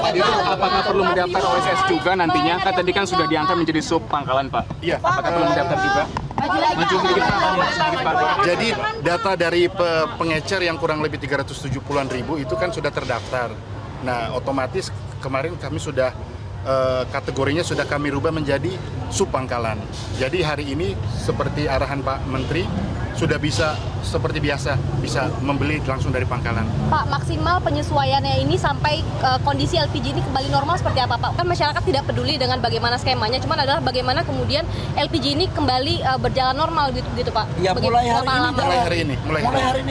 Pak Dirut, apakah perlu mendaftar OSS juga nantinya? Kan tadi kan sudah diangkat menjadi sub pangkalan, Pak. Iya. Apakah perlu mendaftar juga? Maju sedikit, Pak. Jadi data dari pengecer yang kurang lebih 370-an ribu itu kan sudah terdaftar. Nah, otomatis kemarin kami sudah kategorinya sudah kami rubah menjadi subpangkalan. Jadi hari ini seperti arahan Pak Menteri sudah bisa seperti biasa bisa membeli langsung dari pangkalan. Pak, maksimal penyesuaiannya ini sampai kondisi LPG ini kembali normal seperti apa, Pak? Kan masyarakat tidak peduli dengan bagaimana skemanya, cuman adalah bagaimana kemudian LPG ini kembali berjalan normal gitu Pak. Ya mulai hari ini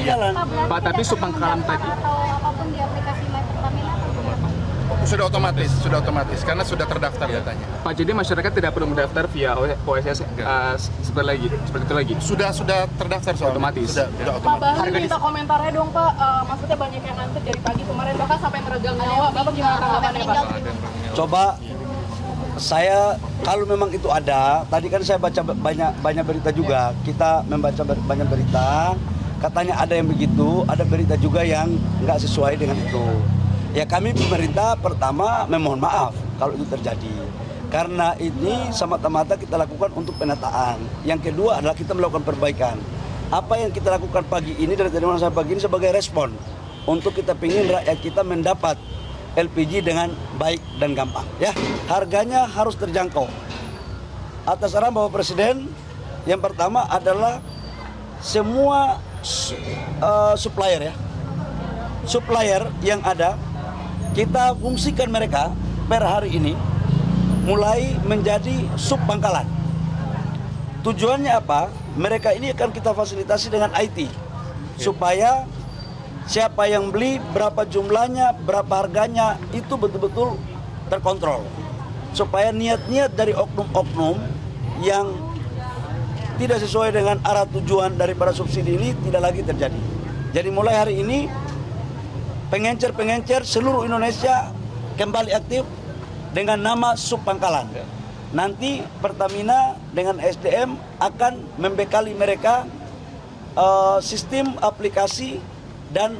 jalan. Pak, tapi subpangkalan tadi atau apapun di aplikasi My Pertamina Sudah otomatis karena sudah terdaftar datanya. Pak, jadi masyarakat tidak perlu mendaftar via OSS seperti itu lagi? Sudah terdaftar soalnya. Otomatis. Sudah Pak otomatis. Bahri minta komentarnya dong Pak, maksudnya banyak yang ngantri dari pagi kemarin bahkan sampai meregang nyawa, Bapak gimana tanggapannya Pak? Coba saya kalau memang itu ada, tadi kan saya baca banyak berita juga, kita membaca banyak berita, katanya ada yang begitu, ada berita juga yang nggak sesuai dengan itu. Ya kami pemerintah pertama memohon maaf kalau itu terjadi. Karena ini semata-mata kita lakukan untuk penataan. Yang kedua adalah kita melakukan perbaikan. Apa yang kita lakukan pagi ini dari tadi malam sampai pagi ini sebagai respon untuk kita ingin rakyat kita mendapat LPG dengan baik dan gampang. Ya, harganya harus terjangkau. Atas arahan Bapak Presiden, yang pertama adalah semua supplier ya, supplier yang ada kita fungsikan mereka per hari ini mulai menjadi subpangkalan. Tujuannya apa? Mereka ini akan kita fasilitasi dengan IT supaya siapa yang beli, berapa jumlahnya, berapa harganya itu betul-betul terkontrol. Supaya niat-niat dari oknum-oknum yang tidak sesuai dengan arah tujuan daripada subsidi ini tidak lagi terjadi. Jadi mulai hari ini pengencer-pengencer seluruh Indonesia kembali aktif dengan nama subpangkalan. Nanti Pertamina dengan SDM akan membekali mereka sistem aplikasi dan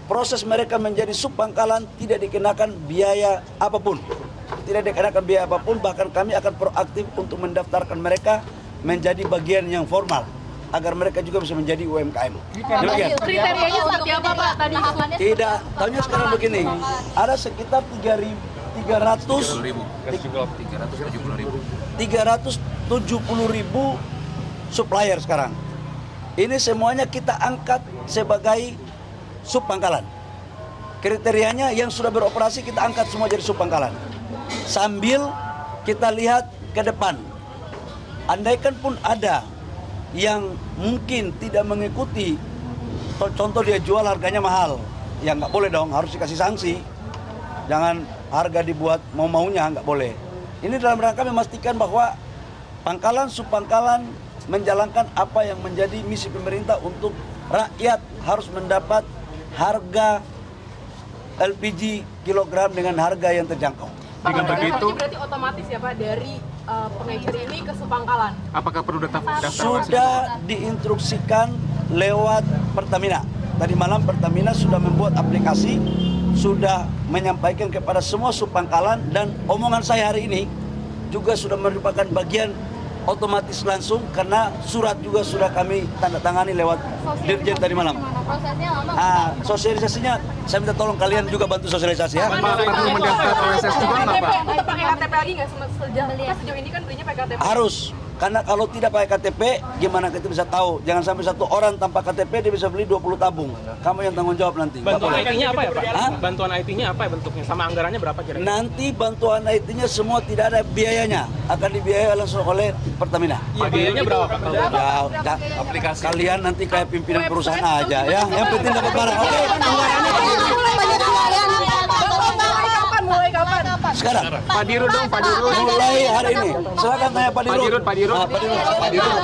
proses mereka menjadi subpangkalan tidak dikenakan biaya apapun. Tidak dikenakan biaya apapun, bahkan kami akan proaktif untuk mendaftarkan mereka menjadi bagian yang formal agar mereka juga bisa menjadi UMKM. Demikian. Kriterianya seperti apa Pak tadi? Tidak, tahunya sekarang begini, ada sekitar 370.000 supplier sekarang. Ini semuanya kita angkat sebagai subpangkalan. Kriterianya yang sudah beroperasi kita angkat semua jadi subpangkalan. Sambil kita lihat ke depan, andaikan pun ada yang mungkin tidak mengikuti, contoh dia jual harganya mahal, ya nggak boleh dong, harus dikasih sanksi. Jangan harga dibuat mau-maunya, nggak boleh. Ini dalam rangka memastikan bahwa pangkalan subpangkalan menjalankan apa yang menjadi misi pemerintah untuk rakyat harus mendapat harga LPG kilogram dengan harga yang terjangkau. Dengan begitu, berarti otomatis ya Pak dari pengecer ini ke subpangkalan. apakah perlu daftar Sudah diinstruksikan lewat Pertamina. Tadi malam Pertamina sudah membuat aplikasi, sudah menyampaikan kepada semua subpangkalan, dan omongan saya hari ini juga sudah merupakan bagian otomatis langsung karena surat juga sudah kami tanda tangani lewat Dirjen tadi malam. prosesnya lama? Sosialisasinya saya minta tolong kalian juga bantu sosialisasi ya. Pak, perlu mendaftar OSS juga nggak, Pak? Untuk pakai KTP lagi nggak sejauh ini kan belinya pakai KTP? Harus, karena kalau tidak pakai KTP gimana kita bisa tahu? Jangan sampai satu orang tanpa KTP dia bisa beli 20 tabung. Kamu yang tanggung jawab nanti. Bantuan IT-nya apa ya Pak? Hah? Bantuan IT-nya apa ya bentuknya? Sama anggarannya berapa kira-kira? Nanti bantuan IT-nya semua tidak ada biayanya, akan dibiayai langsung oleh Pertamina. Iya, biayanya berapa Pak? Ya, aplikasi. Kalian nanti kayak pimpinan perusahaan aja ya. Yang penting dapat barang. Oke. Mulai kapan? Sekarang. Pak Dirut dong, Pak Dirut. Mulai hari ini. Silakan tanya Pak Dirut. Pak Dirut,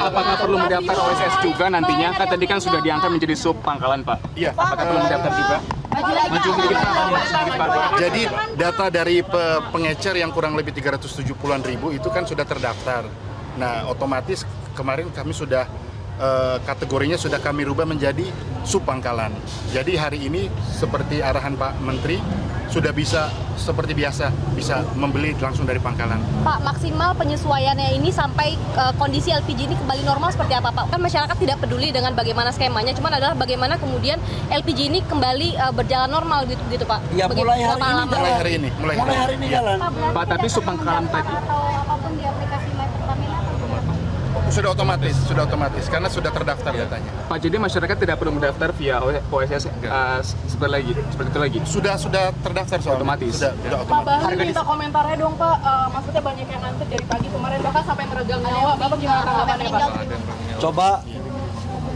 apakah perlu mendaftar OSS juga nantinya? Kan tadi kan sudah diangkat menjadi sub pangkalan, Pak. Iya. Apakah perlu mendaftar juga? Maju sedikit, Pak. Jadi data dari pengecer yang kurang lebih 370-an ribu itu kan sudah terdaftar. Nah, otomatis kemarin kami sudah kategorinya sudah kami rubah menjadi subpangkalan. Jadi hari ini seperti arahan Pak Menteri sudah bisa seperti biasa, bisa membeli langsung dari pangkalan. Pak, maksimal penyesuaiannya ini sampai kondisi LPG ini kembali normal seperti apa, Pak? Kan masyarakat tidak peduli dengan bagaimana skemanya, cuman adalah bagaimana kemudian LPG ini kembali berjalan normal gitu, Pak. Ya mulai hari ini Mulai hari ini. Mulai hari ini jalan. Pak, tapi Subpangkalan tadi atau apapun di aplikasi My Pertamina atau gimana? Sudah otomatis karena sudah terdaftar datanya. Pak, jadi masyarakat tidak perlu mendaftar via OSS seperti itu lagi. Sudah terdaftar soalnya. Otomatis. Sudah Pak otomatis. Bahlil minta komentarnya dong Pak, maksudnya banyak yang ngantri dari pagi kemarin bahkan sampai meregang nyawa, Bapak gimana tanggapannya Pak? Coba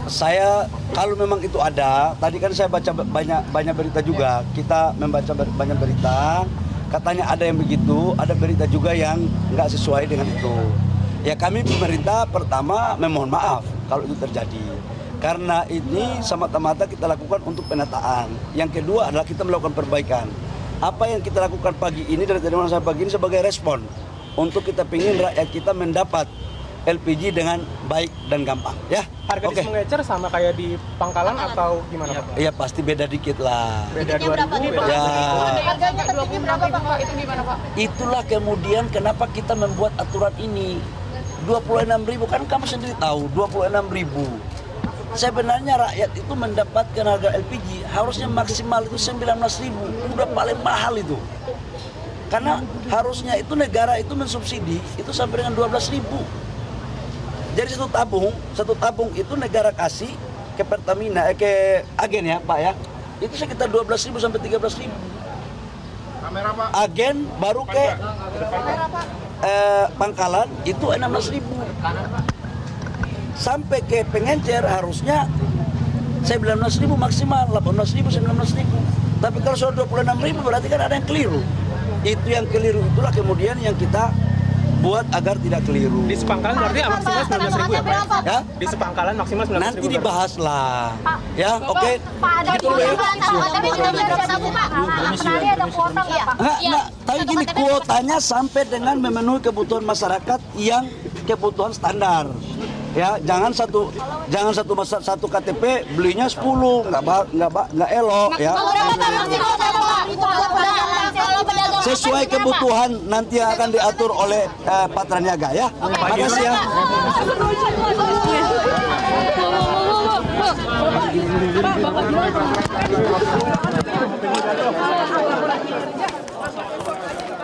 saya kalau memang itu ada, tadi kan saya baca banyak berita juga, kita membaca banyak berita, katanya ada yang begitu, ada berita juga yang nggak sesuai dengan itu. Ya kami pemerintah pertama memohon maaf kalau itu terjadi. Karena ini semata-mata kita lakukan untuk penataan. Yang kedua adalah kita melakukan perbaikan. Apa yang kita lakukan pagi ini dari mana sampai pagi ini sebagai respon untuk kita ingin rakyat kita mendapat LPG dengan baik dan gampang. Ya. Harga di Mengecer sama kayak di Pangkalan atau gimana Pak? Ya pasti beda dikit lah. Beda 2.000 Ya. Harganya tertinggi berapa Pak? Itu gimana Pak? Itulah kemudian kenapa kita membuat aturan ini. 26.000 kan kamu sendiri tahu 26.000. Sebenarnya rakyat itu mendapatkan harga LPG harusnya maksimal itu 19.000. Udah paling mahal itu. Karena harusnya itu negara itu mensubsidi itu sampai dengan 12.000. Jadi satu tabung itu negara kasih ke Pertamina, ke agen ya Pak ya. Itu sekitar 12.000 sampai 13.000. Kamera Pak. Agen baru ke Pangkalan itu 16.000. Sampai ke pengencer harusnya 19.000 maksimal, 18.000, 19.000. Tapi kalau sudah 26.000 berarti kan ada yang keliru. Itu yang keliru itulah kemudian yang kita buat agar tidak keliru. Di Sepangkalan berarti maksimal 19.000 ya Pak? Ya? Di Sepangkalan maksimal 19.000. Nanti dibahas lah. Ya, oke. Pak, ada Gitu dulu ya. tapi kita berapa tamu, Pak? Tadi ada kuota nggak, Pak? Enggak, tapi gini kuotanya sampai dengan memenuhi kebutuhan masyarakat yang kebutuhan standar. Ya, jangan satu KTP belinya 10, nggak elok ya. Sesuai kebutuhan nanti yang akan diatur oleh Patra Niaga ya. Makasih ya.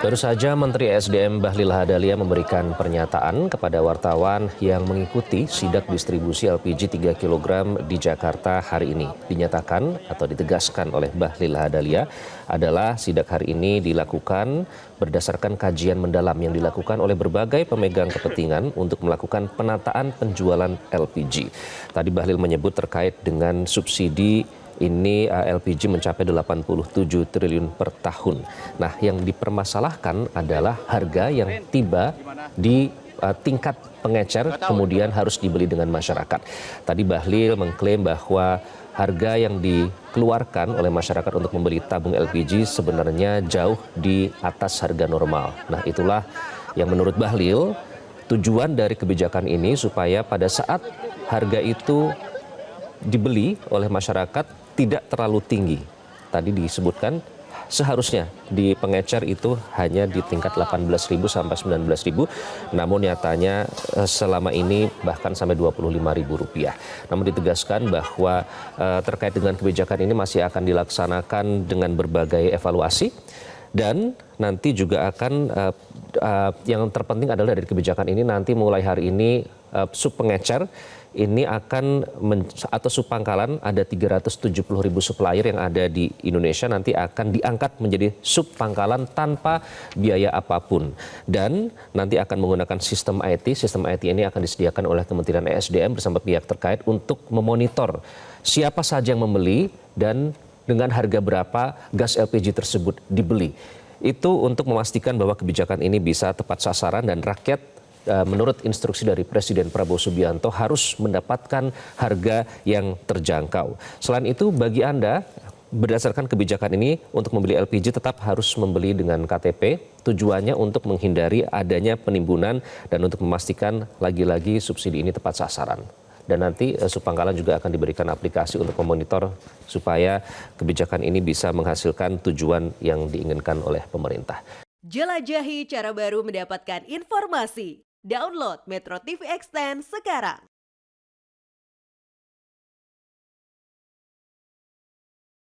Baru saja Menteri SDM Bahlil Lahadalia memberikan pernyataan kepada wartawan yang mengikuti sidak distribusi LPG 3 kg di Jakarta hari ini. Dinyatakan atau ditegaskan oleh Bahlil Lahadalia adalah sidak hari ini dilakukan berdasarkan kajian mendalam yang dilakukan oleh berbagai pemegang kepentingan untuk melakukan penataan penjualan LPG. Tadi Bahlil menyebut terkait dengan subsidi ini LPG mencapai 87 triliun per tahun. Nah, yang dipermasalahkan adalah harga yang tiba di tingkat pengecer kemudian harus dibeli dengan masyarakat. Tadi Bahlil mengklaim bahwa harga yang dikeluarkan oleh masyarakat untuk membeli tabung LPG sebenarnya jauh di atas harga normal. Nah, itulah yang menurut Bahlil tujuan dari kebijakan ini supaya pada saat harga itu dibeli oleh masyarakat tidak terlalu tinggi. Tadi disebutkan seharusnya di pengecer itu hanya di tingkat 18.000 sampai 19.000, namun nyatanya selama ini bahkan sampai Rp25.000. Namun ditegaskan bahwa terkait dengan kebijakan ini masih akan dilaksanakan dengan berbagai evaluasi dan nanti juga akan yang terpenting adalah dari kebijakan ini nanti mulai hari ini sub pengecer ini akan atau subpangkalan ada 370.000 supplier yang ada di Indonesia nanti akan diangkat menjadi subpangkalan tanpa biaya apapun dan nanti akan menggunakan sistem IT. Sistem IT ini akan disediakan oleh Kementerian ESDM bersama pihak terkait untuk memonitor siapa saja yang membeli dan dengan harga berapa gas LPG tersebut dibeli. Itu untuk memastikan bahwa kebijakan ini bisa tepat sasaran dan rakyat menurut instruksi dari Presiden Prabowo Subianto harus mendapatkan harga yang terjangkau. Selain itu bagi Anda berdasarkan kebijakan ini untuk membeli LPG tetap harus membeli dengan KTP. Tujuannya untuk menghindari adanya penimbunan dan untuk memastikan lagi-lagi subsidi ini tepat sasaran. Dan nanti Subpangkalan juga akan diberikan aplikasi untuk memonitor supaya kebijakan ini bisa menghasilkan tujuan yang diinginkan oleh pemerintah. Jelajahi cara baru mendapatkan informasi. Download Metro TV Extend sekarang.